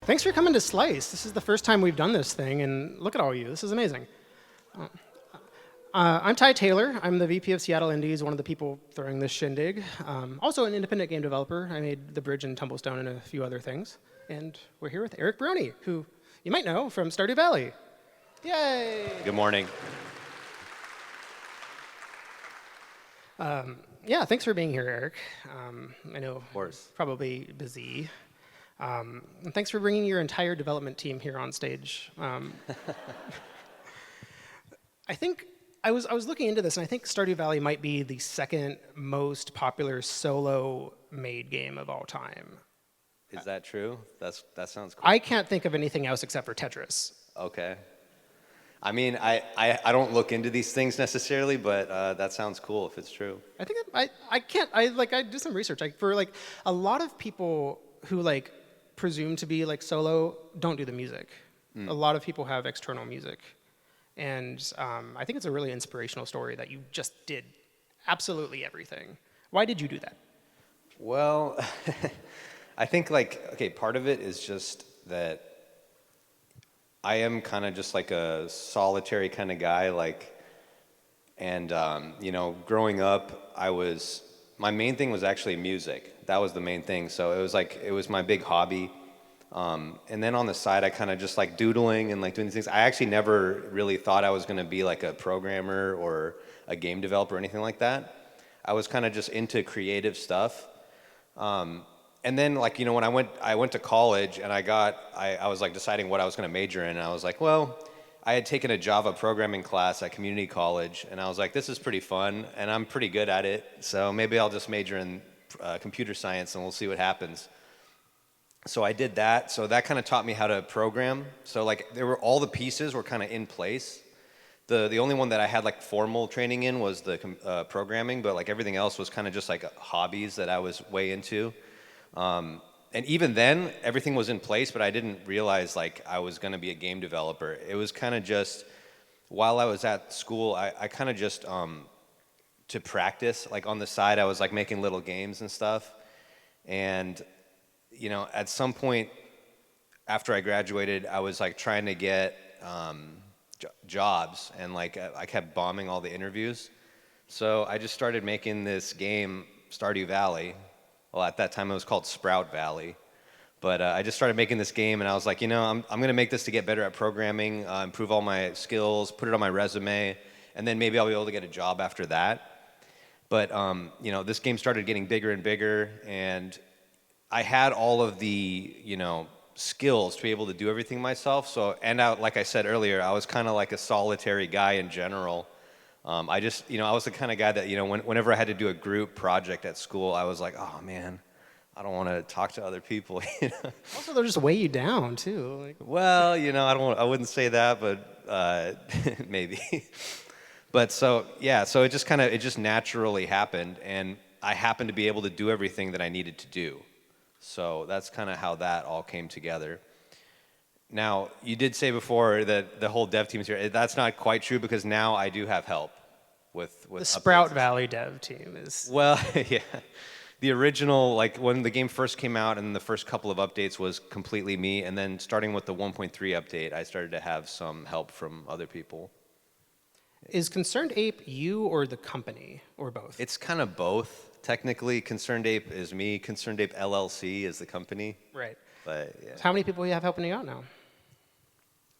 Thanks for coming to Slice. This is the first time we've done this thing, and look at all of you. This is amazing. I'm Ty Taylor. I'm the VP of Seattle Indies, one of the people throwing this shindig. Also an independent game developer. I made The Bridge and Tumblestone and a few other things. And we're here with Eric Barone, who you might know from Stardew Valley. Yay! Good morning. Yeah, thanks for being here, Eric. I know Of course. probably busy. And thanks for bringing your entire development team here on stage. I think I was looking into this, and I think Stardew Valley might be the second most popular solo-made game of all time. Is that true? That sounds cool. I can't think of anything else except for Tetris. Okay. I mean, I don't look into these things necessarily, but that sounds cool if it's true. I think I did some research. For a lot of people who presume to be solo don't do the music. A lot of people have external music. And I think it's a really inspirational story that you just did absolutely everything. Why did you do that? Well, I think part of it is just that I am kind of just like a solitary kind of guy, growing up, my main thing was actually music. That was the main thing. So it was my big hobby. And then on the side, I kind of just doodling and doing these things. I actually never really thought I was going to be a programmer or a game developer or anything like that. I was kind of just into creative stuff. And then when I went to college and I was deciding what I was going to major in, and I was I had taken a Java programming class at community college, and I was this is pretty fun, and I'm pretty good at it, so maybe I'll just major in computer science and we'll see what happens. So I did that. So that kind of taught me how to program. So all the pieces were kind of in place. The only one that I had formal training in was the programming, but everything else was kind of just hobbies that I was way into. And even then, everything was in place, but I didn't realize I was going to be a game developer. It was kind of just while I was at school, I kind of just to practice on the side, I was making little games and stuff. And at some point after I graduated, I was trying to get jobs, and I kept bombing all the interviews. So I just started making this game, Stardew Valley. Well, at that time it was called Sprout Valley. But I just started making this game, and I was I'm going to make this to get better at programming, improve all my skills, put it on my resume, and then maybe I'll be able to get a job after that. But this game started getting bigger and bigger, and I had all of the, skills to be able to do everything myself. So, and like I said earlier, I was kind of like a solitary guy in general. I was the kind of guy that, whenever I had to do a group project at school, I was oh man, I don't want to talk to other people. Also, they'll just weigh you down too. Well, I wouldn't say that, but maybe. But so it just naturally happened, and I happened to be able to do everything that I needed to do. So that's kind of how that all came together. Now, you did say before that the whole dev team is here. That's not quite true, because now I do have help with the Sprout updates. Valley dev team is... Well, yeah. The original, when the game first came out and the first couple of updates was completely me, and then starting with the 1.3 update, I started to have some help from other people. Is ConcernedApe you or the company, or both? It's kind of both. Technically, ConcernedApe is me. ConcernedApe LLC is the company. Right. But yeah. So how many people do you have helping you out now?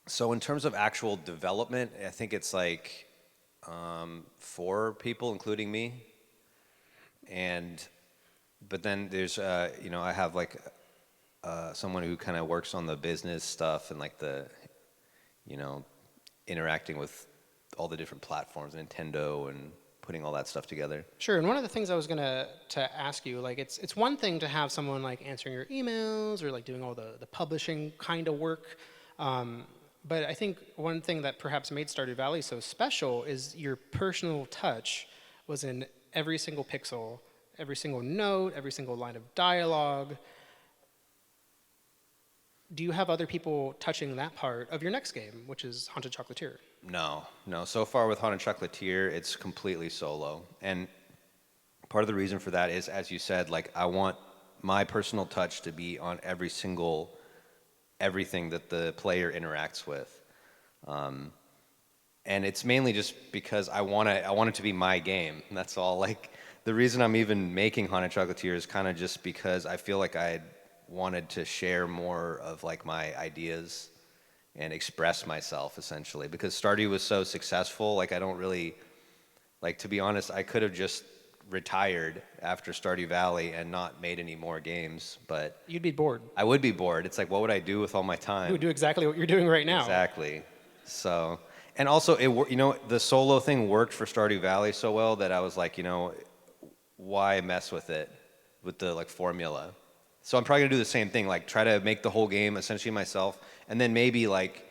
So in terms of actual development, I think it's 4 people, including me. But then there's, I have someone who kind of works on the business stuff and the, interacting with all the different platforms, Nintendo, and putting all that stuff together. Sure, and one of the things I was gonna ask you, it's one thing to have someone answering your emails or doing all the publishing kind of work, but I think one thing that perhaps made Stardew Valley so special is your personal touch was in every single pixel, every single note, every single line of dialogue. Do you have other people touching that part of your next game, which is Haunted Chocolatier? No. So far with Haunted Chocolatier, it's completely solo. And part of the reason for that is, as you said, I want my personal touch to be on every single everything that the player interacts with. And it's mainly just because I want it to be my game. That's all. Like, the reason I'm even making Haunted Chocolatier is kind of just because I feel like I wanted to share more of like my ideas and express myself essentially, because Stardew was so successful. Like, I don't really, like, to be honest, I could have just retired after Stardew Valley and not made any more games, but You'd be bored. I would be bored. It's like, what would I do with all my You time? would do exactly what you're doing right now. Exactly. So, and also the solo thing worked for Stardew Valley so well that I was like, why mess with it, with the like formula? So I'm probably gonna do the same thing, like try to make the whole game essentially myself, and then maybe like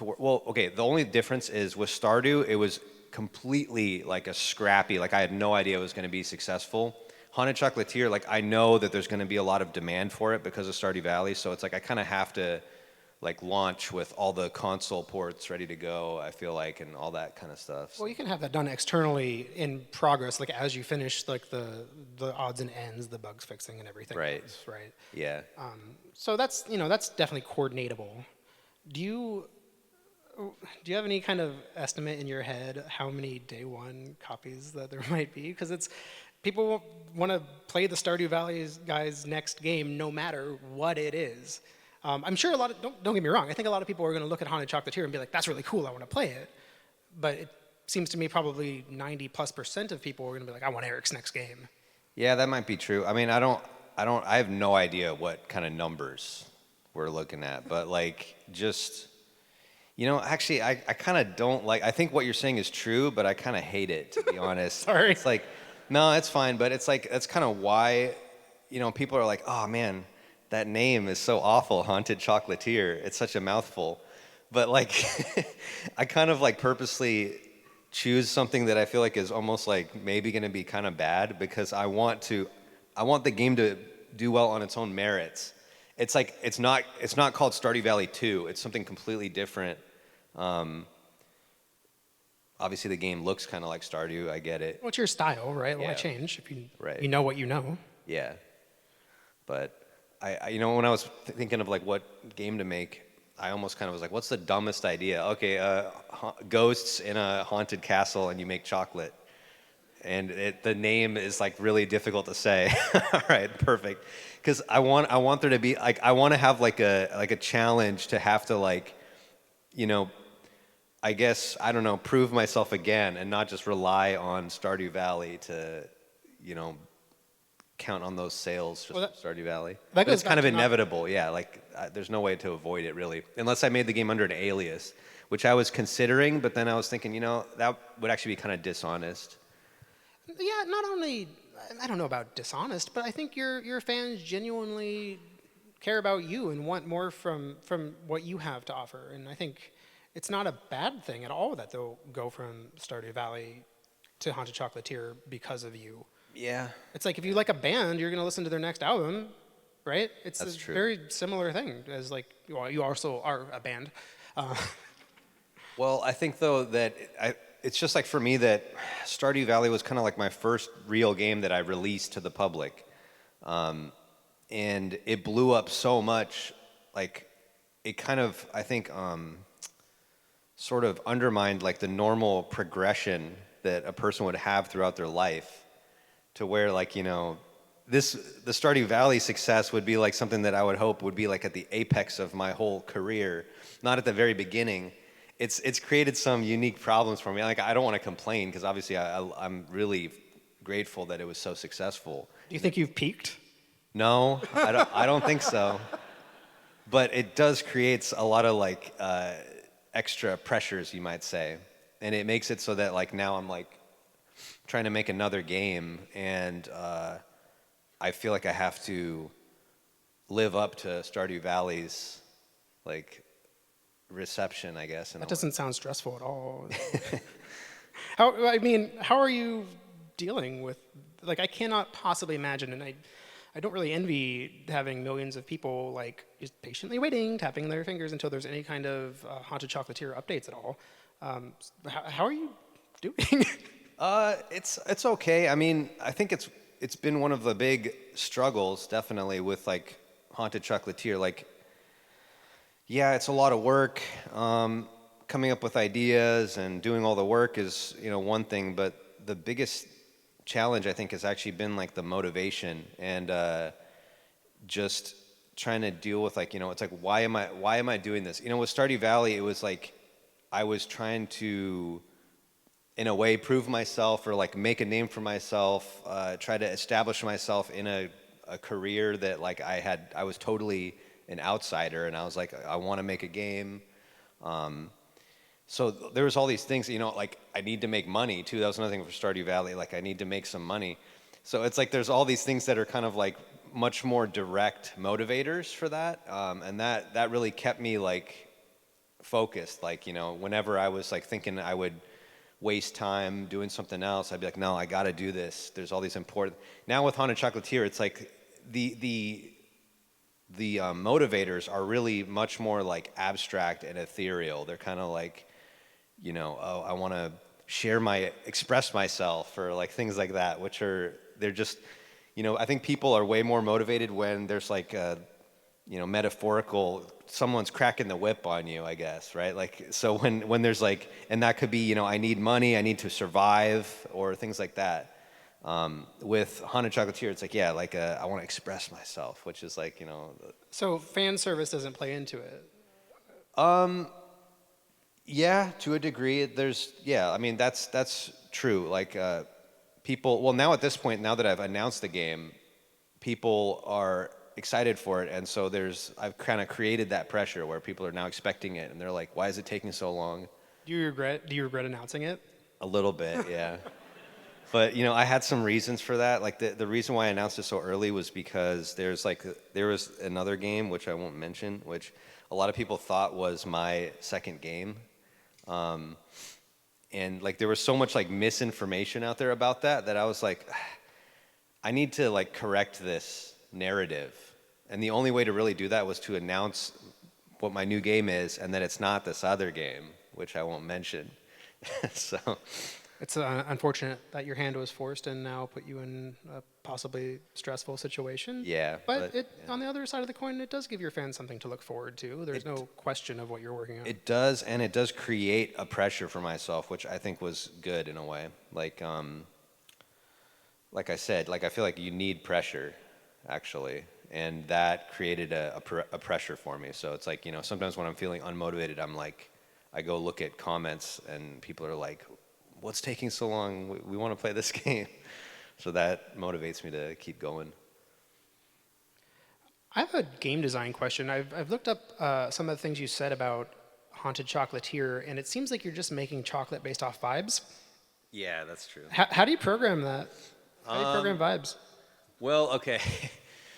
okay, the only difference is with Stardew, it was completely like a scrappy, like I had no idea it was gonna be successful. Haunted Chocolatier, like I know that there's gonna be a lot of demand for it because of Stardew Valley, so it's like I kind of have to like launch with all the console ports ready to go, I feel like, and all that kind of stuff. Well, you can have that done externally in progress, like as you finish like the odds and ends, the bugs fixing and everything. Right. else, right. Yeah. So that's that's definitely coordinatable. Do you have any kind of estimate in your head how many day one copies that there might be? Because it's people want to play the Stardew Valley guys' next game no matter what it is. I'm sure a lot of don't get me wrong. I think a lot of people are going to look at Haunted Chocolatier and be like, "That's really cool. I want to play it." But it seems to me probably 90+% of people are going to be like, "I want Eric's next game." Yeah, that might be true. I mean, I have no idea what kind of numbers we're looking at, but like just, actually, I kind of don't like, I think what you're saying is true, but I kind of hate it, to be honest. Sorry. It's like, no, it's fine, but it's like, that's kind of why, people are like, oh man, that name is so awful, Haunted Chocolatier. It's such a mouthful. But like, I kind of like purposely choose something that I feel like is almost like maybe going to be kind of bad because I want the game to do well on its own merits. It's like it's not called Stardew Valley 2. It's something completely different. Obviously the game looks kind of like Stardew. I get it. Well, it's your style, right? Why Yeah. change if you Right. you know what you know? Yeah. But I when I was thinking of like what game to make, I almost kind of was like, what's the dumbest idea? Okay, ghosts in a haunted castle and you make chocolate. And the name is like really difficult to say. All right, perfect. Because I want there to be like, I want to have like a challenge to have to like, I guess, I don't know, prove myself again and not just rely on Stardew Valley to, count on those sales just Well, from Stardew Valley. that But goes it's kind back of to not- inevitable, yeah. Like, there's no way to avoid it, really. Unless I made the game under an alias, which I was considering, but then I was thinking, that would actually be kind of dishonest. Yeah, not only I don't know about dishonest, but I think your fans genuinely care about you and want more from what you have to offer. And I think it's not a bad thing at all that they'll go from Stardew Valley to Haunted Chocolatier because of you. Yeah. It's like if you like a band, you're going to listen to their next album, right? It's That's a true. very similar thing as like, well, you also are a band. Well, I think though that it's just like for me that Stardew Valley was kind of like my first real game that I released to the public, and it blew up so much, like it kind of I think sort of undermined like the normal progression that a person would have throughout their life, to where like the Stardew Valley success would be like something that I would hope would be like at the apex of my whole career, not at the very beginning. It's created some unique problems for me. Like I don't want to complain because obviously I'm really grateful that it was so successful. Do you think you've peaked? No, I don't think so. But it does create a lot of like extra pressures, you might say, and it makes it so that like now I'm like trying to make another game, and I feel like I have to live up to Stardew Valley's like reception, I guess. That doesn't sound stressful at all. How are you dealing with, like, I cannot possibly imagine, and I don't really envy having millions of people, like, just patiently waiting, tapping their fingers until there's any kind of Haunted Chocolatier updates at all. How are you doing? It's okay. I mean, I think it's been one of the big struggles, definitely, with like Haunted Chocolatier. Like, Yeah, it's a lot of work. Coming up with ideas and doing all the work is, one thing, but the biggest challenge I think has actually been like the motivation and just trying to deal with like, it's like why am I doing this? With Stardew Valley, it was like I was trying to in a way prove myself or like make a name for myself, try to establish myself in a career that like I was totally an outsider, and I was like, I want to make a game. So there was all these things, like I need to make money too. That was another thing for Stardew Valley. Like I need to make some money. So it's like there's all these things that are kind of like much more direct motivators for that, and that really kept me like focused. Like whenever I was like thinking I would waste time doing something else, I'd be like, no, I got to do this. There's all these important. Now with Haunted Chocolatier, it's like the motivators are really much more like abstract and ethereal. They're kind of like, oh, I want to express myself or like things like that, they're just, I think people are way more motivated when there's like a, metaphorical, someone's cracking the whip on you, I guess, right? Like, so when there's like, and that could be, I need money, I need to survive, or things like that. With Haunted Chocolatier, it's like, yeah, like I want to express myself, which is like, So fan service doesn't play into it. yeah, to a degree. Yeah, I mean, that's true. Like, people, well, now at this point, now that I've announced the game, people are excited for it, and so I've kind of created that pressure where people are now expecting it, and they're like, why is it taking so long? Do you regret announcing it? A little bit, yeah. But I had some reasons for that. Like the reason why I announced it so early was because there was another game which I won't mention, which a lot of people thought was my second game, and like there was so much like misinformation out there about that I was like, I need to like correct this narrative, and the only way to really do that was to announce what my new game is, and that it's not this other game, which I won't mention. So. It's unfortunate that your hand was forced and now put you in a possibly stressful situation. Yeah, But yeah. on the other side of the coin, it does give your fans something to look forward to. There's no question of what you're working on. It does, and it does create a pressure for myself, which I think was good in a way. Like I said, like I feel like you need pressure, actually, and that created a pressure for me. So it's like, sometimes when I'm feeling unmotivated, I'm like, I go look at comments, and people are like, what's taking so long? We want to play this game. So that motivates me to keep going. I have a game design question. I've looked up some of the things you said about Haunted Chocolatier, and it seems like you're just making chocolate based off vibes. Yeah, that's true. How do you program that? How do you program vibes? Well, okay.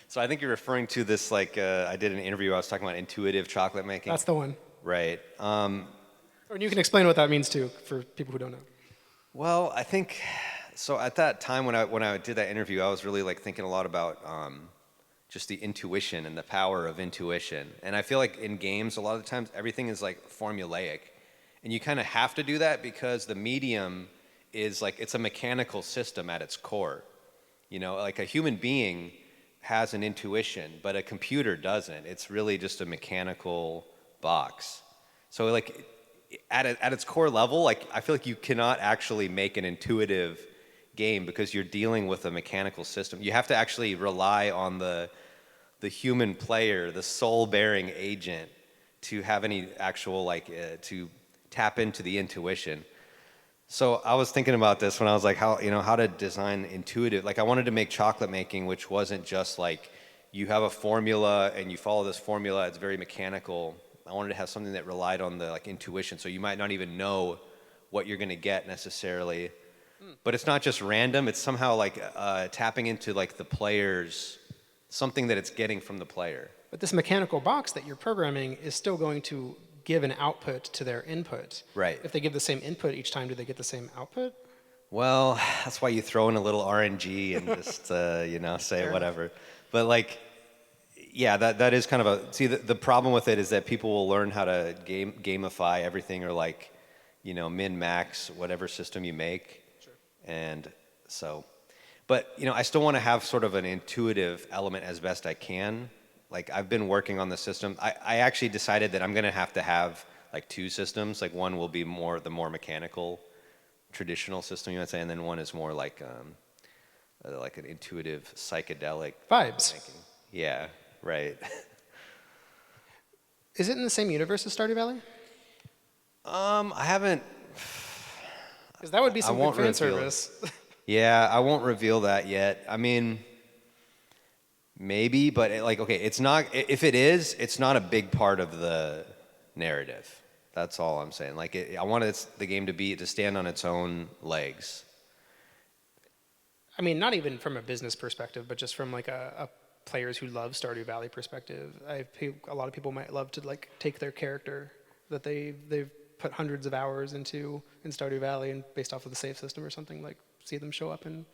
So I think you're referring to this, like, I did an interview, I was talking about intuitive chocolate making. That's the one. Right. Or you can explain what that means too for people who don't know. Well, I think, so at that time when I did that interview, I was really like thinking a lot about just the intuition and the power of intuition. And I feel like in games, a lot of the times, everything is like formulaic. And you kind of have to do that because the medium is like, it's a mechanical system at its core. Like a human being has an intuition, but a computer doesn't. It's really just a mechanical box. So like at its core level, like I feel like you cannot actually make an intuitive game because you're dealing with a mechanical system. You have to actually rely on the human player, the soul-bearing agent, to have any actual to tap into the intuition. So I was thinking about this when I was like, how to design intuitive. Like I wanted to make chocolate making, which wasn't just like you have a formula and you follow this formula. It's very mechanical. I wanted to have something that relied on the like intuition, so you might not even know what you're going to get necessarily. But it's not just random. It's somehow like tapping into like the player's something that it's getting from the player. But this mechanical box that you're programming is still going to give an output to their input. Right. If they give the same input each time, do they get the same output? Well, that's why you throw in a little RNG and just say Fair whatever. Enough. But like, yeah, that is kind of the problem with it is that people will learn how to gamify everything or like, min max whatever system you make. Sure. And so, but I still want to have sort of an intuitive element as best I can. like I've been working on the system. I actually decided that I'm gonna have to have like two systems. Like one will be the more mechanical, traditional system, you might say, and then one is more like an intuitive psychedelic Vibes. banking. Yeah, right. Is it in the same universe as Stardew Valley? I haven't. Because that would be I some good won't fan reveal it. service. Yeah, I won't reveal that yet. I mean, maybe, but like, okay, it's not. If it is, it's not a big part of the narrative. That's all I'm saying. Like, I wanted the game to stand on its own legs. I mean, not even from a business perspective, but just from like a players who love Stardew Valley perspective. A lot of people might love to like take their character that they've put hundreds of hours into in Stardew Valley, and based off of the save system or something, like see them show up in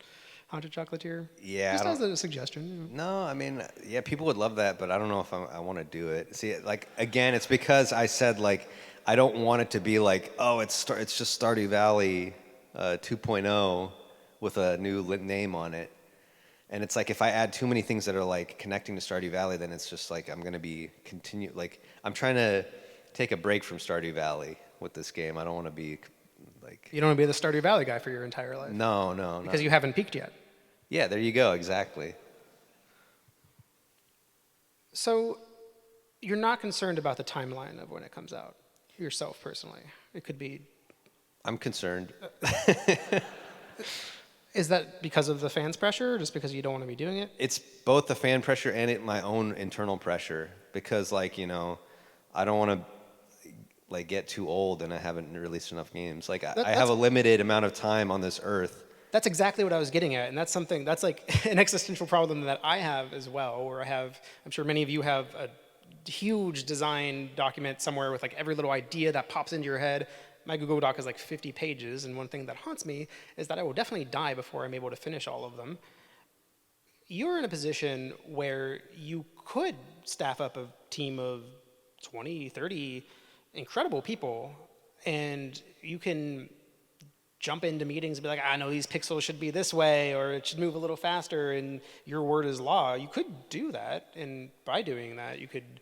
Haunted Chocolatier. Yeah, Just as a suggestion. No, I mean, yeah, people would love that, but I don't know if I want to do it. See, like again, it's because I said like I don't want it to be like, oh, it's just Stardew Valley 2.0 with a new name on it. And it's like if I add too many things that are like connecting to Stardew Valley, then it's just like I'm gonna be I'm trying to take a break from Stardew Valley with this game. I don't want to be like. You don't want to be the Stardew Valley guy for your entire life. No. Because you haven't peaked yet. Yeah, there you go. Exactly. So you're not concerned about the timeline of when it comes out yourself personally. It could be. I'm concerned. Is that because of the fans' pressure, or just because you don't want to be doing it? It's both the fan pressure and my own internal pressure because, like, I don't want to like get too old and I haven't released enough games. Like, I have a limited amount of time on this earth. That's exactly what I was getting at, and that's like an existential problem that I have as well. Where I'm sure many of you have a huge design document somewhere with like every little idea that pops into your head. My Google Doc is like 50 pages, and one thing that haunts me is that I will definitely die before I'm able to finish all of them. You're in a position where you could staff up a team of 20, 30 incredible people, and you can jump into meetings and be like, I know these pixels should be this way, or it should move a little faster, and your word is law. You could do that, and by doing that, you could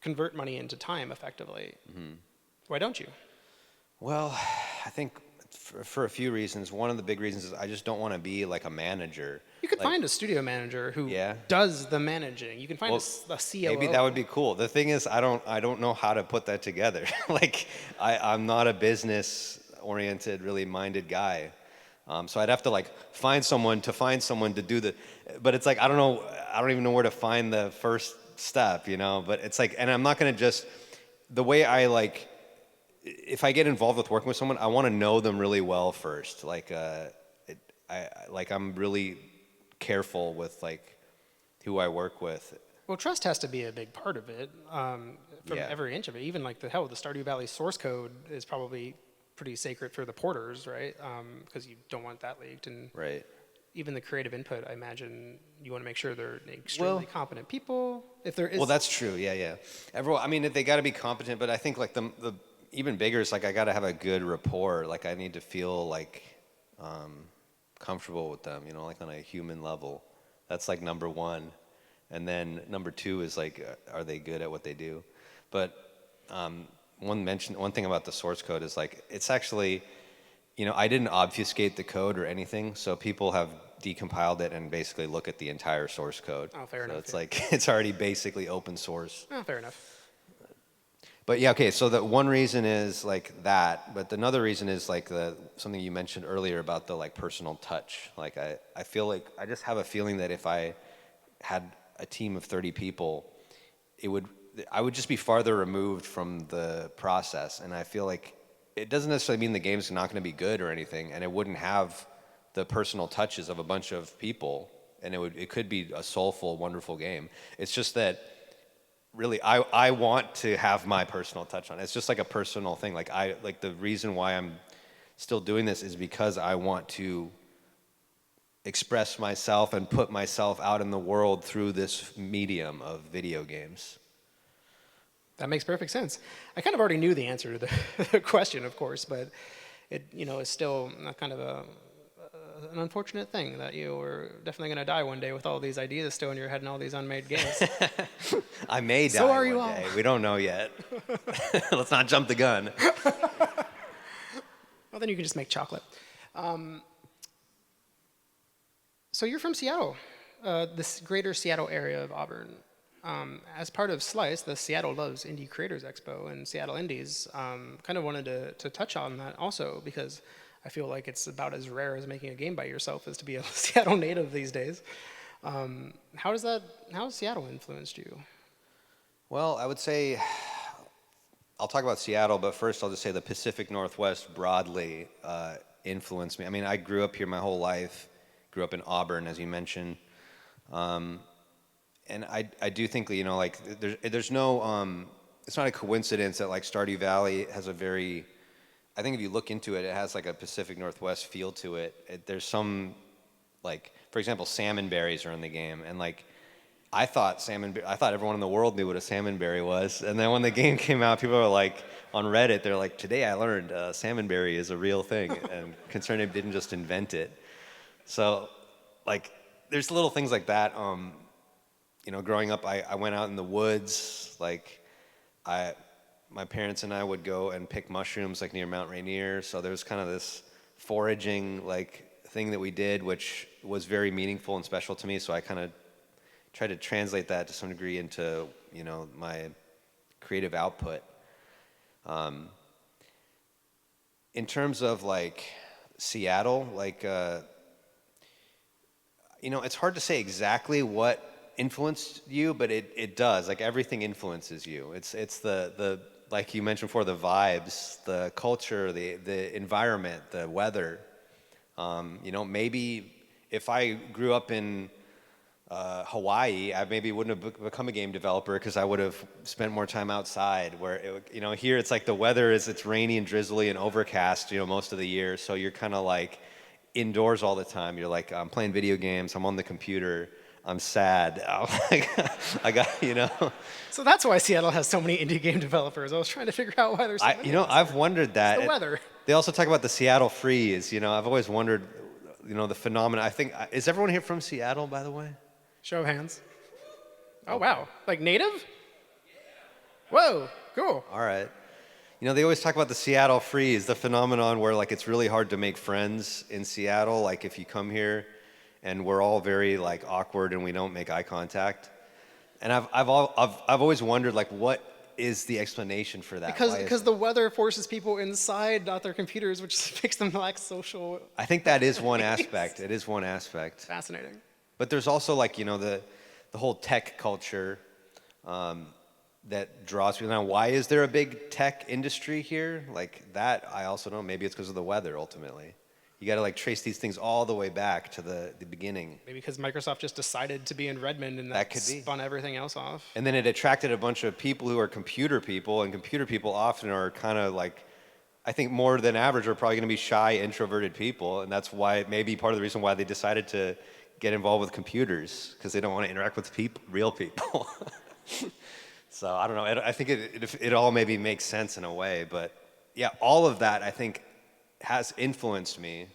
convert money into time effectively. Mm-hmm. Why don't you? Well, I think for a few reasons. One of the big reasons is I just don't want to be like a manager. You could find a studio manager who does the managing. You can find a COO. Maybe that would be cool. The thing is, I don't know how to put that together. Like, I'm not a business-oriented, really minded guy. So I'd have to like find someone to do the. But it's like I don't know. I don't even know where to find the first step. But it's like, and I'm not gonna just the way I like. If I get involved with working with someone, I want to know them really well first. Like, I'm really careful with like who I work with. Well, trust has to be a big part of it. From every inch of it, even like the Stardew Valley source code is probably pretty sacred for the porters, right? Because you don't want that leaked, and even the creative input, I imagine you want to make sure they're extremely competent people. If there is, well, that's true. Yeah. Everyone, I mean, they got to be competent, but I think like the even bigger is like I got to have a good rapport. Like I need to feel like comfortable with them, like on a human level. That's like number one. And then number two is like, are they good at what they do? But one thing about the source code is like, it's actually, I didn't obfuscate the code or anything. So people have decompiled it and basically look at the entire source code. Oh, fair enough. So it's like, it's already basically open source. Oh, fair enough. But yeah, okay, so the one reason is like that, but another reason is like something you mentioned earlier about the like personal touch. Like I feel like I just have a feeling that if I had a team of 30 people, I would just be farther removed from the process. And I feel like it doesn't necessarily mean the game's not gonna be good or anything, and it wouldn't have the personal touches of a bunch of people, and it could be a soulful, wonderful game. It's just that really, I want to have my personal touch on it. It's just like a personal thing. Like the reason why I'm still doing this is because I want to express myself and put myself out in the world through this medium of video games. That makes perfect sense. I kind of already knew the answer to the question, of course, but it is still kind of a an unfortunate thing that you were definitely going to die one day with all these ideas still in your head and all these unmade games. I may die So are you one all. day. We don't know yet. Let's not jump the gun. Well, then you can just make chocolate. So you're from Seattle, this greater Seattle area of Auburn. As part of Slice, the Seattle Loves Indie Creators Expo and Seattle Indies, kind of wanted to touch on that also because I feel like it's about as rare as making a game by yourself as to be a Seattle native these days. How has Seattle influenced you? Well, I would say I'll talk about Seattle, but first I'll just say the Pacific Northwest broadly influenced me. I mean, I grew up here my whole life, grew up in Auburn, as you mentioned. And I do think, you know, like there's no, it's not a coincidence that like Stardew Valley has a very, I think if you look into it, it has like a Pacific Northwest feel to it. There's some, like, for example, salmon berries are in the game, and like, I thought everyone in the world knew what a salmon berry was, and then when the game came out, people were like, on Reddit, they're like, today I learned salmon berry is a real thing, and ConcernedApe didn't just invent it. So, like, there's little things like that. You know, growing up, I went out in the woods, like, my parents and I would go and pick mushrooms like near Mount Rainier. So there was kind of this foraging like thing that we did, which was very meaningful and special to me. So I kind of tried to translate that to some degree into, you know, my creative output. In terms of like Seattle, like, you know, it's hard to say exactly what influenced you, but it does. Like everything influences you. It's the like you mentioned before, the vibes, the culture, the environment, the weather. You know, maybe if I grew up in Hawaii, I maybe wouldn't have become a game developer because I would have spent more time outside. Where you know, here it's like the weather it's rainy and drizzly and overcast, you know, most of the year. So you're kind of like indoors all the time. You're like, I'm playing video games. I'm on the computer. I'm sad. I got, you know. So that's why Seattle has so many indie game developers. I was trying to figure out why there's so many. You know, I've wondered that. It's the weather. They also talk about the Seattle freeze. You know, I've always wondered, you know, the phenomenon. I think, is everyone here from Seattle, by the way? Show of hands. Oh, wow. Like native? Whoa, cool. All right. You know, they always talk about the Seattle freeze, the phenomenon where like it's really hard to make friends in Seattle. Like if you come here and we're all very like awkward and we don't make eye contact. And I've always wondered like what is the explanation for that? Because the weather forces people inside, not their computers, which makes them lack social. I think that is one aspect. It is one aspect. Fascinating. But there's also like, you know, the whole tech culture that draws people. Now, why is there a big tech industry here? Like that, I also don't know. Maybe it's because of the weather ultimately. You got to like trace these things all the way back to the beginning. Maybe because Microsoft just decided to be in Redmond and that could be. spun everything else off. And then it attracted a bunch of people who are computer people, and computer people often are kind of like, I think more than average are probably going to be shy, introverted people, and that's why maybe part of the reason why they decided to get involved with computers, because they don't want to interact with real people. So I don't know. I think it all maybe makes sense in a way, but yeah, all of that I think has influenced me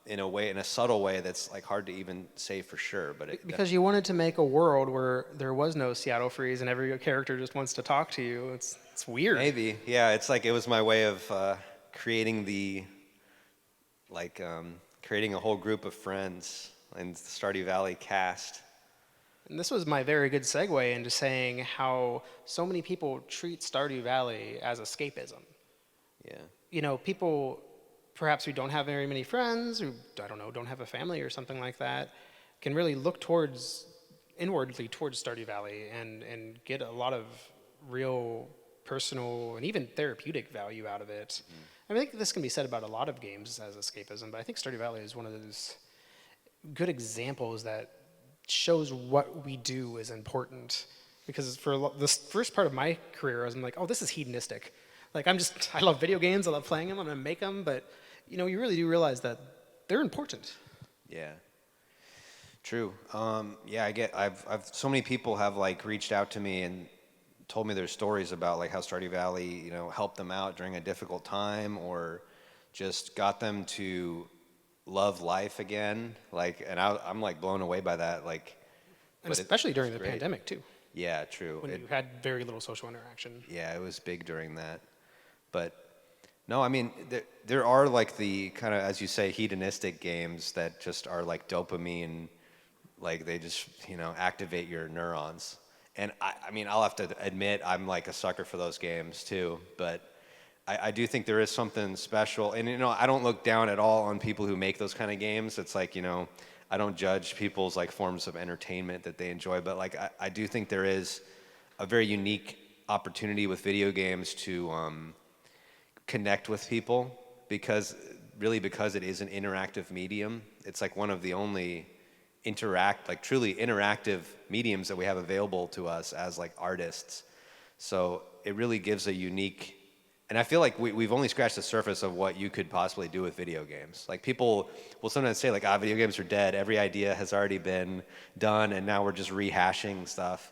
in a way, in a subtle way that's like hard to even say for sure. But because you wanted to make a world where there was no Seattle freeze and every character just wants to talk to you. It's weird. Maybe, yeah. It's like it was my way of creating creating a whole group of friends in the Stardew Valley cast. And this was my very good segue into saying how so many people treat Stardew Valley as escapism. Yeah. You know, people perhaps who don't have very many friends, who, I don't know, don't have a family or something like that, can really look inwardly towards Stardew Valley and get a lot of real personal and even therapeutic value out of it. I think this can be said about a lot of games as escapism, but I think Stardew Valley is one of those good examples that shows what we do is important. Because for the first part of my career, I was like, oh, this is hedonistic. Like, I love video games, I love playing them, I'm gonna make them, but you know, you really do realize that they're important. Yeah. True. Yeah, I've so many people have like reached out to me and told me their stories about like how Stardew Valley, you know, helped them out during a difficult time or just got them to love life again. Like, and I'm like blown away by that. Like, And but especially during it's the great. pandemic too, Yeah, true. when you had very little social interaction. Yeah, it was big during that. But no, I mean, there are like the kind of, as you say, hedonistic games that just are like dopamine, like they just, activate your neurons. And I mean, I'll have to admit, I'm like a sucker for those games too. But I do think there is something special. And, I don't look down at all on people who make those kind of games. It's like, I don't judge people's like forms of entertainment that they enjoy. But like, I do think there is a very unique opportunity with video games to connect with people because it is an interactive medium. It's like one of the only truly interactive mediums that we have available to us as like artists. So it really gives a unique, and I feel like we've only scratched the surface of what you could possibly do with video games. Like people will sometimes say like, video games are dead. Every idea has already been done and now we're just rehashing stuff.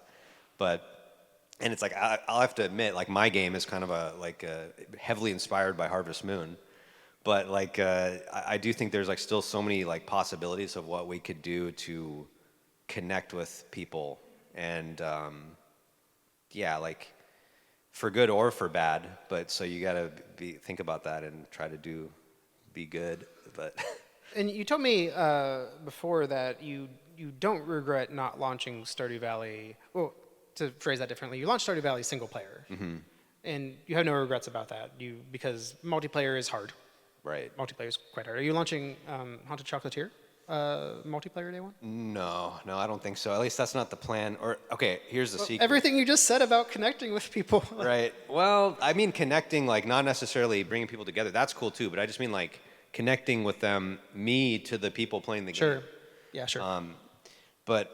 And it's like, I'll have to admit, like my game is kind of heavily inspired by Harvest Moon. But like, I do think there's like still so many like possibilities of what we could do to connect with people. And yeah, like for good or for bad. But so you gotta think about that and try to be good. But And you told me before that you don't regret not launching Stardew Valley. Well, to phrase that differently, you launched Stardew Valley single player, and you have no regrets about that. Because multiplayer is hard. right. Multiplayer is quite hard. Are you launching Haunted Chocolatier multiplayer day one? No, I don't think so. At least that's not the plan. Or okay, here's the secret. Everything you just said about connecting with people. Right. Well, I mean connecting, like not necessarily bringing people together. That's cool too. But I just mean like connecting with them, me to the people playing the game. Sure. Yeah, sure. But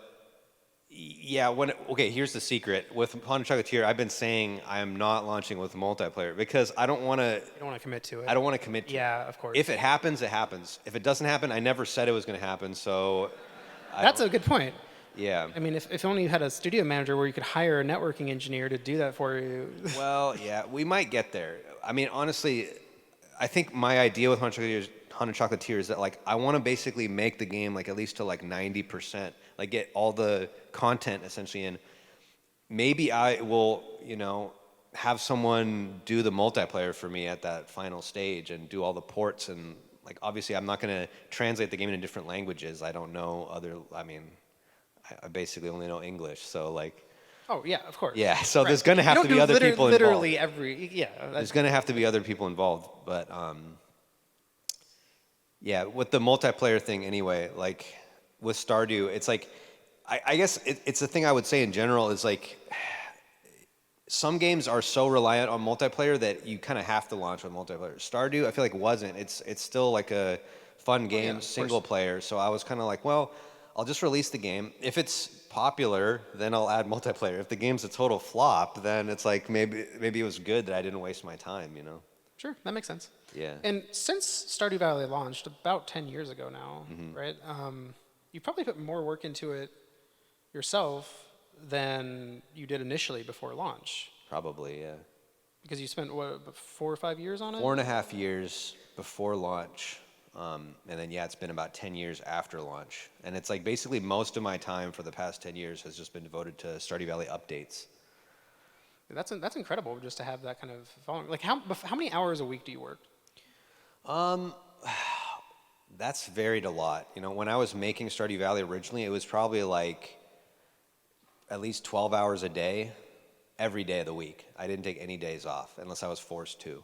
yeah, here's the secret. With Haunted Chocolatier, I've been saying I am not launching with multiplayer because I don't want to. You don't want to commit to it. I don't want to commit to it. Yeah, of course. If it happens, it happens. If it doesn't happen, I never said it was going to happen. So. That's a good point. Yeah. I mean, if only you had a studio manager where you could hire a networking engineer to do that for you. Well, yeah, we might get there. I mean, honestly, I think my idea with Haunted Chocolatier is that like I want to basically make the game like at least to like 90%, like get all the content essentially in. Maybe I will, have someone do the multiplayer for me at that final stage and do all the ports and like obviously I'm not going to translate the game into different languages. I don't know I basically only know English, so like. Oh yeah, of course. Yeah, so Right. there's going to have to be other people involved. Literally every There's going to have to be other people involved, but yeah, with the multiplayer thing anyway, like with Stardew, it's like, I guess it's the thing I would say in general is like, some games are so reliant on multiplayer that you kind of have to launch with multiplayer. Stardew, I feel like wasn't. It's still like a fun game, single player. So I was kind of like, well, I'll just release the game. If it's popular, then I'll add multiplayer. If the game's a total flop, then it's like maybe it was good that I didn't waste my time, Sure, that makes sense. Yeah. And since Stardew Valley launched about 10 years ago now, right? You probably put more work into it yourself than you did initially before launch. Probably, yeah. Because you spent, what, 4 or 5 years on it? 4.5 years before launch. And then, yeah, it's been about 10 years after launch. And it's like basically most of my time for the past 10 years has just been devoted to Stardew Valley updates. That's incredible just to have that kind of following. Like, how many hours a week do you work? That's varied a lot. When I was making Stardew Valley originally, it was probably like at least 12 hours a day, every day of the week. I didn't take any days off unless I was forced to.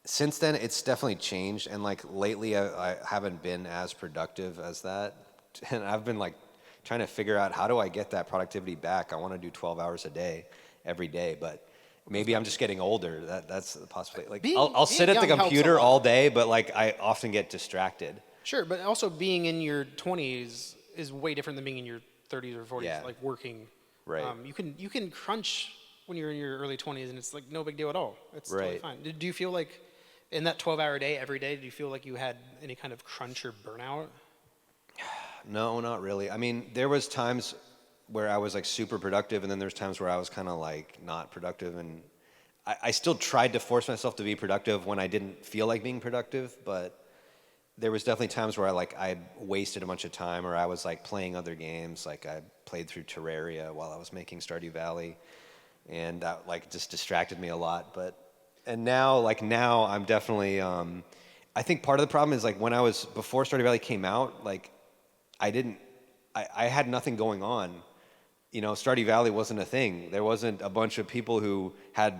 Since then, it's definitely changed, and like lately, I haven't been as productive as that, and I've been like trying to figure out how do I get that productivity back. I want to do 12 hours a day, every day, but maybe I'm just getting older. That's the possibility. Like I'll sit at the computer all day, but like I often get distracted. Sure, but also being in your 20s is way different than being in your 30s or 40s, Yeah. like working. Right. You can crunch when you're in your early 20s, and it's like no big deal at all. It's totally Right. fine. Do you feel like in that 12-hour day every day, do you feel like you had any kind of crunch or burnout? No, not really. I mean, there was times where I was like super productive, and then there's times where I was kind of like not productive, and I still tried to force myself to be productive when I didn't feel like being productive, but there was definitely times where I wasted a bunch of time, or I was like playing other games. Like I played through Terraria while I was making Stardew Valley, and that like just distracted me a lot. And now I'm definitely I think part of the problem is like when I was before Stardew Valley came out, like I didn't I had nothing going on. Stardew Valley wasn't a thing. There wasn't a bunch of people who had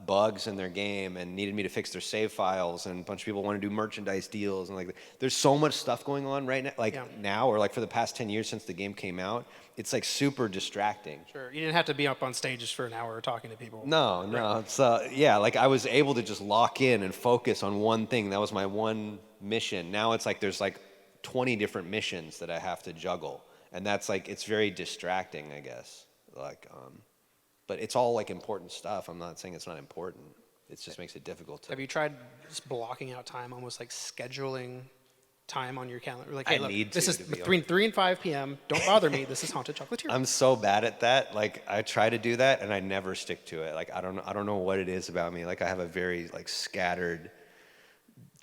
bugs in their game and needed me to fix their save files, and a bunch of people want to do merchandise deals, and like there's so much stuff going on right now. Like Yeah. now, or like for the past 10 years since the game came out, it's like super distracting. Sure. You didn't have to be up on stages for an hour talking to people. No, it's yeah. Like I was able to just lock in and focus on one thing. That was my one mission. Now it's like there's like 20 different missions that I have to juggle. And that's like, it's very distracting, I guess. Like, but it's all like important stuff. I'm not saying it's not important. It just makes it difficult to. Have you tried just blocking out time, almost like scheduling time on your calendar? Like, hey, I look, need this to is be between 3 and 5 p.m. Don't bother me. This is Haunted Chocolatier. I'm so bad at that. Like I try to do that and I never stick to it. Like I don't know what it is about me. Like I have a very like scattered,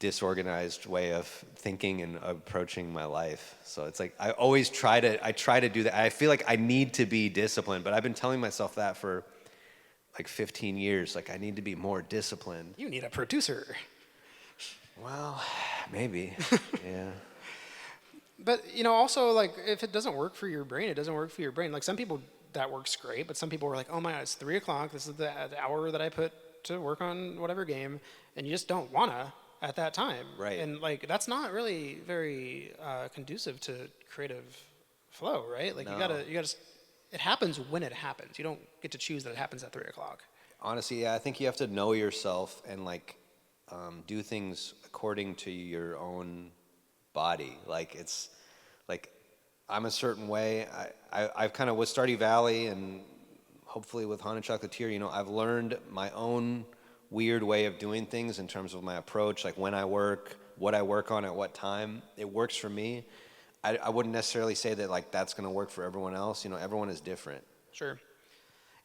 disorganized way of thinking and approaching my life. So it's like I try to do that. I feel like I need to be disciplined, but I've been telling myself that for like 15 years. Like I need to be more disciplined. You need a producer. Well, maybe. Yeah. But, also, like, if it doesn't work for your brain, it doesn't work for your brain. Like, some people, that works great, but some people are like, oh my God, it's 3 o'clock. This is the hour that I put to work on whatever game, and you just don't wanna at that time. Right. And, like, that's not really very conducive to creative flow, right? Like, No. you gotta, it happens when it happens. You don't get to choose that it happens at 3 o'clock. Honestly, yeah, I think you have to know yourself and like do things according to your own body. Like it's like I'm a certain way. I've kind of with Stardew Valley and hopefully with Haunted Chocolatier, I've learned my own weird way of doing things in terms of my approach, like when I work, what I work on at what time. It works for me. I wouldn't necessarily say that like that's going to work for everyone else. Everyone is different. Sure.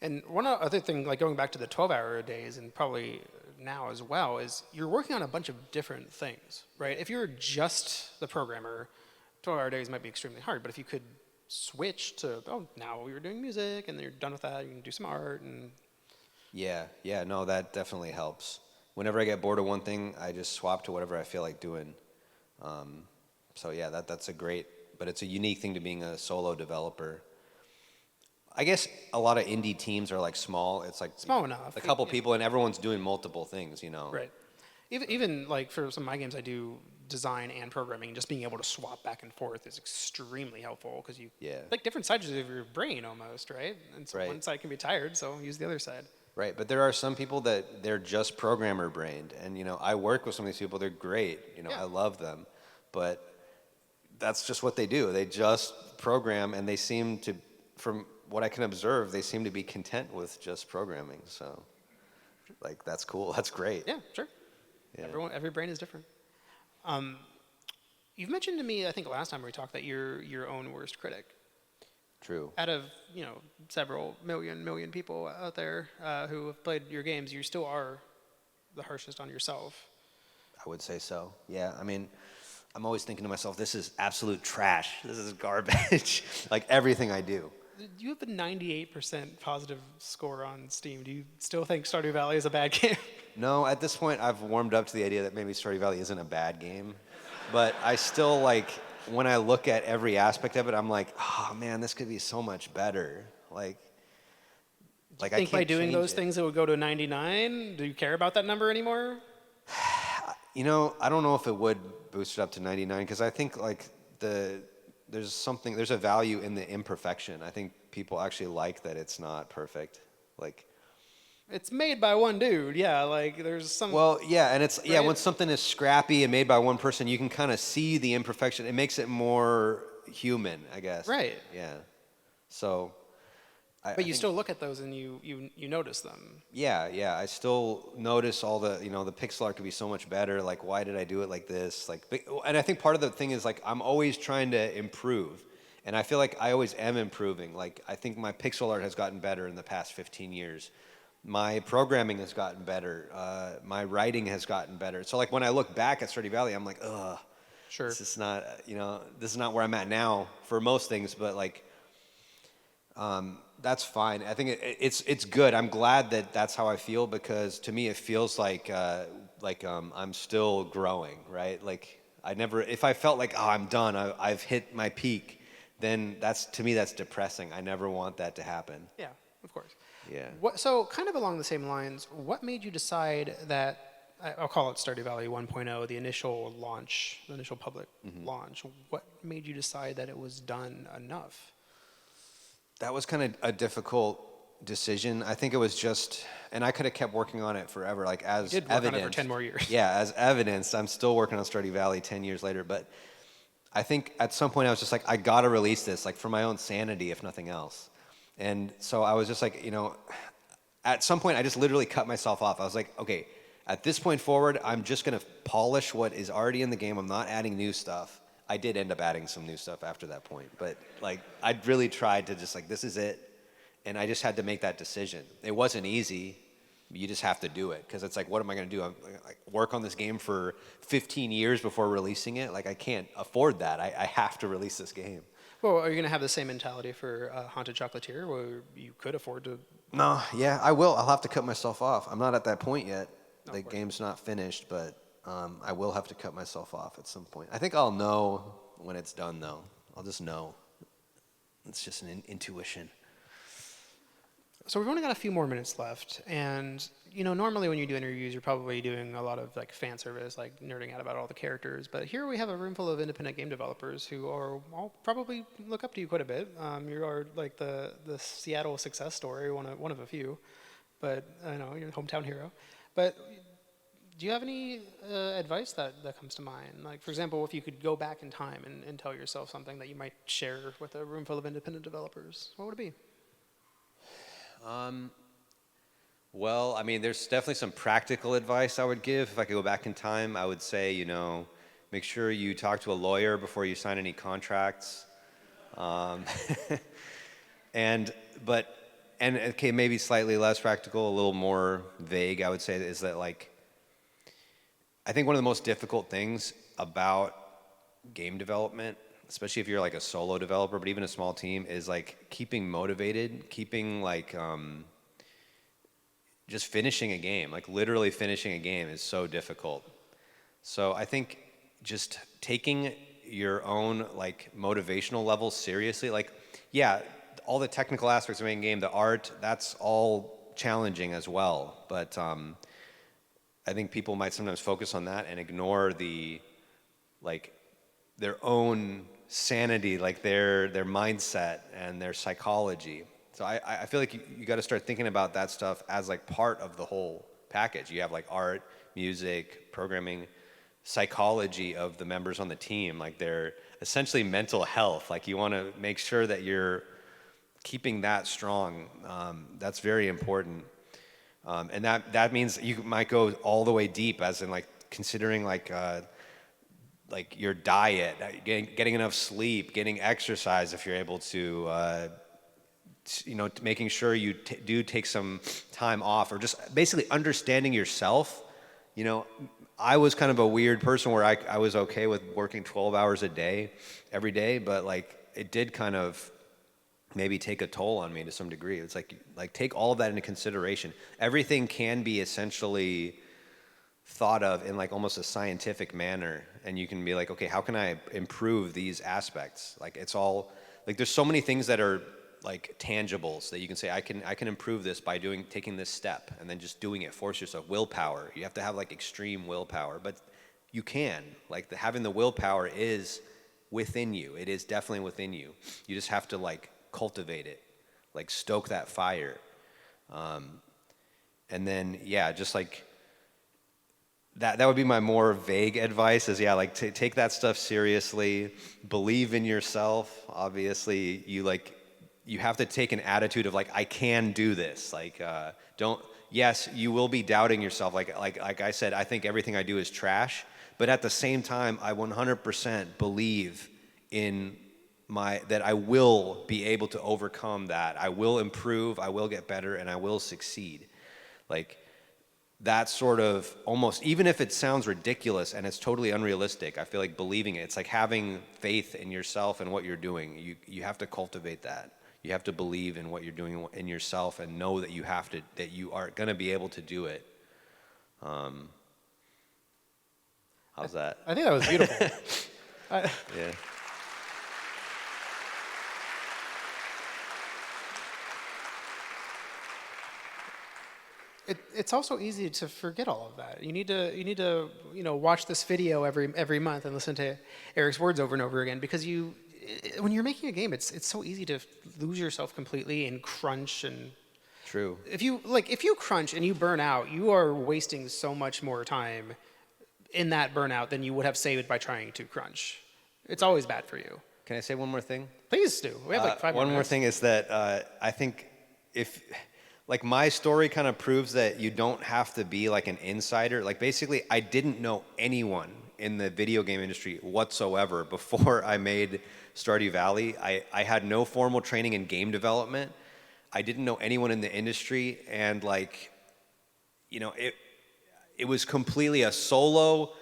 And one other thing, like going back to the 12-hour days and probably now as well, is you're working on a bunch of different things, right? If you're just the programmer, 12-hour days might be extremely hard, but if you could switch to, now you're doing music and then you're done with that, you can do some art and... Yeah, no, that definitely helps. Whenever I get bored of one thing, I just swap to whatever I feel like doing. So yeah, that's but it's a unique thing to being a solo developer. I guess a lot of indie teams are like small. It's like small enough. A couple people, and everyone's doing multiple things. Right. Even like for some of my games, I do design and programming. And just being able to swap back and forth is extremely helpful because you like different sides of your brain almost, right? And so one side can be tired, so use the other side. Right, but there are some people that they're just programmer brained, and I work with some of these people. They're great. I love them, but that's just what they do. They just program, and they seem to, from what I can observe, they seem to be content with just programming. So, like, that's cool. That's great. Yeah, sure. Yeah. Every brain is different. You've mentioned to me, I think last time we talked, that you're your own worst critic. True. Out of several million people out there who have played your games, you still are the harshest on yourself. I would say so. Yeah. I mean, I'm always thinking to myself, this is absolute trash. This is garbage. Like everything I do. You have a 98% positive score on Steam. Do you still think Stardew Valley is a bad game? No, at this point, I've warmed up to the idea that maybe Stardew Valley isn't a bad game. But I still like, when I look at every aspect of it, I'm like, oh man, this could be so much better. Like I think by doing those things, it would go to 99. Do you care about that number anymore? I don't know if it would boost it up to 99 because I think like there's a value in the imperfection. I think people actually like that it's not perfect. Like it's made by one dude. Yeah, like there's some. Well, yeah, and it's right? When something is scrappy and made by one person, you can kind of see the imperfection. It makes it more human, I guess. Right. Yeah. So. But you still look at those and you notice them. Yeah. I still notice all the the pixel art could be so much better. Like, why did I do it like this? Like, and I think part of the thing is like I'm always trying to improve, and I feel like I always am improving. Like, I think my pixel art has gotten better in the past 15 years. My programming has gotten better. My writing has gotten better. So like when I look back at Stardew Valley, I'm like, ugh, Sure. This is not, this is not where I'm at now for most things, but like, that's fine. I think it's good. I'm glad that that's how I feel because to me it feels like I'm still growing, right? Like I never, if I felt like, oh, I'm done, I've hit my peak, then to me that's depressing. I never want that to happen. Yeah, of course. Yeah. So kind of along the same lines, what made you decide that, I'll call it Stardew Valley 1.0, the initial launch, the initial public launch, what made you decide that it was done enough? That was kind of a difficult decision. I think it was just, and I could have kept working on it forever, like as You did work on it for 10 more years. Yeah, as evidence, I'm still working on Stardew Valley 10 years later. But I think at some point I was just like, I gotta release this, like for my own sanity, if nothing else. And so I was just like, at some point I just literally cut myself off. I was like, okay, at this point forward, I'm just gonna polish what is already in the game. I'm not adding new stuff. I did end up adding some new stuff after that point, but like I really tried to just like, this is it. And I just had to make that decision. It wasn't easy. You just have to do it because it's like, what am I going to do? I'm like, work on this game for 15 years before releasing it? Like I can't afford that. I have to release this game. Well, are you going to have the same mentality for Haunted Chocolatier where you could afford to? No, yeah, I will. I'll have to cut myself off. I'm not at that point yet. No, The of course. game's not finished, but I will have to cut myself off at some point. I think I'll know when it's done, though. I'll just know. It's just an intuition. So we've only got a few more minutes left, and normally when you do interviews, you're probably doing a lot of like fan service, like nerding out about all the characters. But here we have a room full of independent game developers who are all probably look up to you quite a bit. You are like the Seattle success story, one of a few, but you're a hometown hero. But do you have any advice that comes to mind? Like, for example, if you could go back in time and tell yourself something that you might share with a room full of independent developers, what would it be? Well, I mean, there's definitely some practical advice I would give. If I could go back in time, I would say, make sure you talk to a lawyer before you sign any contracts. Um, and okay, maybe slightly less practical, a little more vague, I would say, is that like, I think one of the most difficult things about game development, especially if you're like a solo developer, but even a small team, is like keeping motivated, keeping like just finishing a game, like literally finishing a game is so difficult. So I think just taking your own like motivational levels seriously, like yeah, all the technical aspects of making a game, the art, that's all challenging as well. But I think people might sometimes focus on that and ignore the like their own sanity, like their mindset and their psychology. So I feel like you got to start thinking about that stuff as like part of the whole package. You have like art, music, programming, psychology of the members on the team, like their essentially mental health. Like you want to make sure that you're keeping that strong. That's very important. And that means you might go all the way deep, as in like considering like your diet, getting enough sleep, getting exercise if you're able to, making sure you do take some time off, or just basically understanding yourself. I was kind of a weird person where I was okay with working 12 hours a day every day, but like it did kind of maybe take a toll on me to some degree. It's like take all of that into consideration. Everything can be essentially thought of in like almost a scientific manner, and you can be like, okay, how can I improve these aspects? Like it's all like there's so many things that are like tangibles that you can say I can improve this by taking this step, and then just doing it. Force yourself. Willpower. You have to have like extreme willpower, but you can having the willpower is within you. It is definitely within you. You just have to like cultivate it, like stoke that fire, and then just like that would be my more vague advice. Is like take that stuff seriously. Believe in yourself. Obviously, you have to take an attitude of like, I can do this. Like, yes, you will be doubting yourself. Like I said, I think everything I do is trash. But at the same time, I 100% believe in that I will be able to overcome that. I will improve, I will get better, and I will succeed. Like, that sort of almost, even if it sounds ridiculous and it's totally unrealistic, I feel like believing it, it's like having faith in yourself and what you're doing. You have to cultivate that. You have to believe in what you're doing in yourself and know that that you are going to be able to do it. How's that? I think that was beautiful. Yeah. It's also easy to forget all of that. You need to watch this video every month and listen to Eric's words over and over again, because when you're making a game, it's so easy to lose yourself completely and crunch. And True. if you crunch and you burn out, you are wasting so much more time in that burnout than you would have saved by trying to crunch. It's always bad for you. Can I say one more thing? Please do. We have like 5 One more more minutes. thing is that I think if, like, my story kind of proves that you don't have to be like an insider. Like, basically, I didn't know anyone in the video game industry whatsoever before I made Stardew Valley. I had no formal training in game development. I didn't know anyone in the industry, and like, it was completely a solo,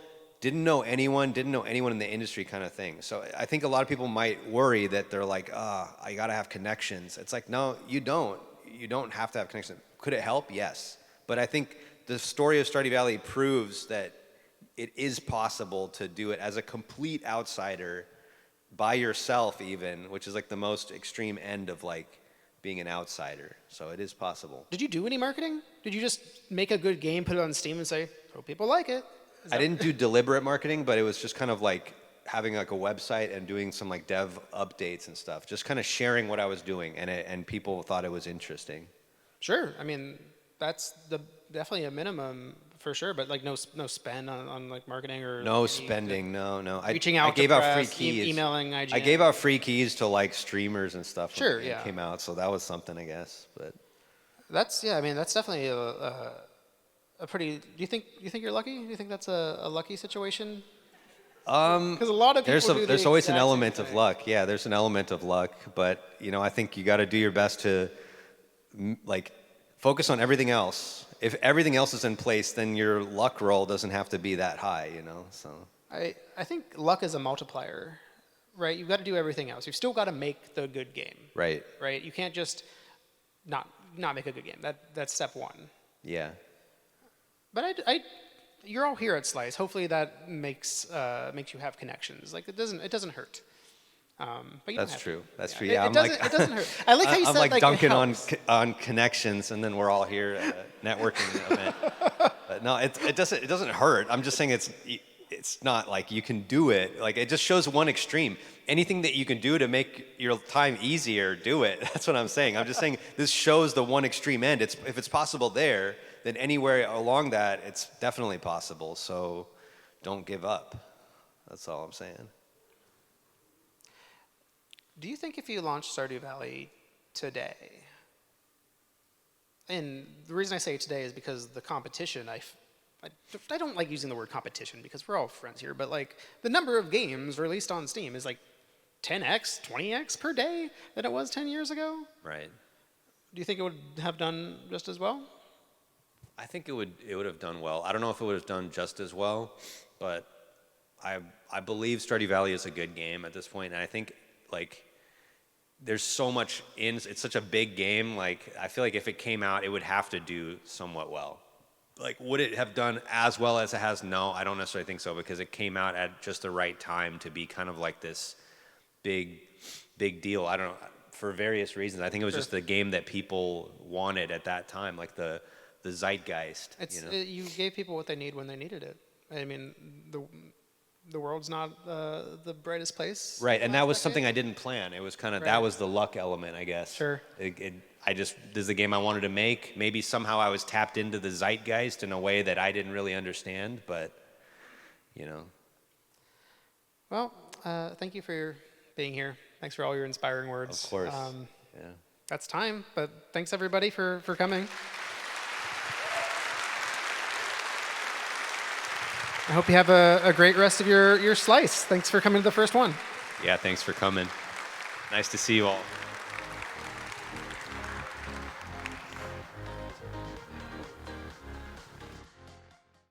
didn't know anyone in the industry kind of thing. So I think a lot of people might worry that they're like, I gotta have connections. It's like, no, you don't. You don't have to have connections. Could it help? Yes. But I think the story of Stardew Valley proves that it is possible to do it as a complete outsider, by yourself even, which is like the most extreme end of like being an outsider. So it is possible. Did you do any marketing? Did you just make a good game, put it on Steam, and say, hope people like it? I didn't do deliberate marketing, but it was just kind of like having like a website and doing some like dev updates and stuff, just kind of sharing what I was doing, and people thought it was interesting. Sure. I mean, that's definitely a minimum for sure, but like no spend on like marketing or No spending, no. Reaching out I gave to out free press, keys. emailing IGN. I gave out free keys to like streamers and stuff Sure, when yeah. it came out, so that was something, I guess. But I mean, that's definitely a pretty. Do you think you're lucky? Do you think that's a lucky situation? Because a lot of people there's always an exact same element of thing. luck. Yeah, there's an element of luck, but I think you got to do your best to like focus on everything else. If everything else is in place, then your luck roll doesn't have to be that high, So I think luck is a multiplier, right? You've got to do everything else. You've still got to make the good game. right, Right? You can't just not make a good game. That's step one. yeah, But you're all here at Slice. Hopefully that makes you have connections. Like it doesn't hurt. But you don't that's have true. to. That's Yeah, true. it Yeah, it doesn't hurt. I like how you I'm said like it dunking helps. on connections, and then we're all here at a networking event. But no, it doesn't hurt. I'm just saying it's not like you can do it. Like it just shows one extreme. Anything that you can do to make your time easier, do it. That's what I'm saying. I'm just saying this shows the one extreme end. If it's possible there, then anywhere along that, it's definitely possible. So don't give up. That's all I'm saying. Do you think if you launched Stardew Valley today, and the reason I say today is because the competition, I don't like using the word competition because we're all friends here, but like the number of games released on Steam is like 10x, 20x per day than it was 10 years ago? Right. Do you think it would have done just as well? I think it would have done well. I don't know if it would have done just as well, but I believe Stardew Valley is a good game at this point, and I think like there's so much it's such a big game. Like I feel like if it came out, it would have to do somewhat well. Like would it have done as well as it has? No, I don't necessarily think so, because it came out at just the right time to be kind of like this big deal. I don't know, for various reasons. I think it was just the game that people wanted at that time, like the zeitgeist. You gave people what they need when they needed it. I mean, the world's not the brightest place. Right, and that was decade. something I didn't plan. It was kind of Right. that was the luck element, I guess. Sure. This is the game I wanted to make. Maybe somehow I was tapped into the zeitgeist in a way that I didn't really understand, but Well, thank you for being here. Thanks for all your inspiring words. Of course. Yeah. That's time, but thanks everybody for coming. I hope you have a great rest of your slice. Thanks for coming to the first one. Yeah, thanks for coming. Nice to see you all.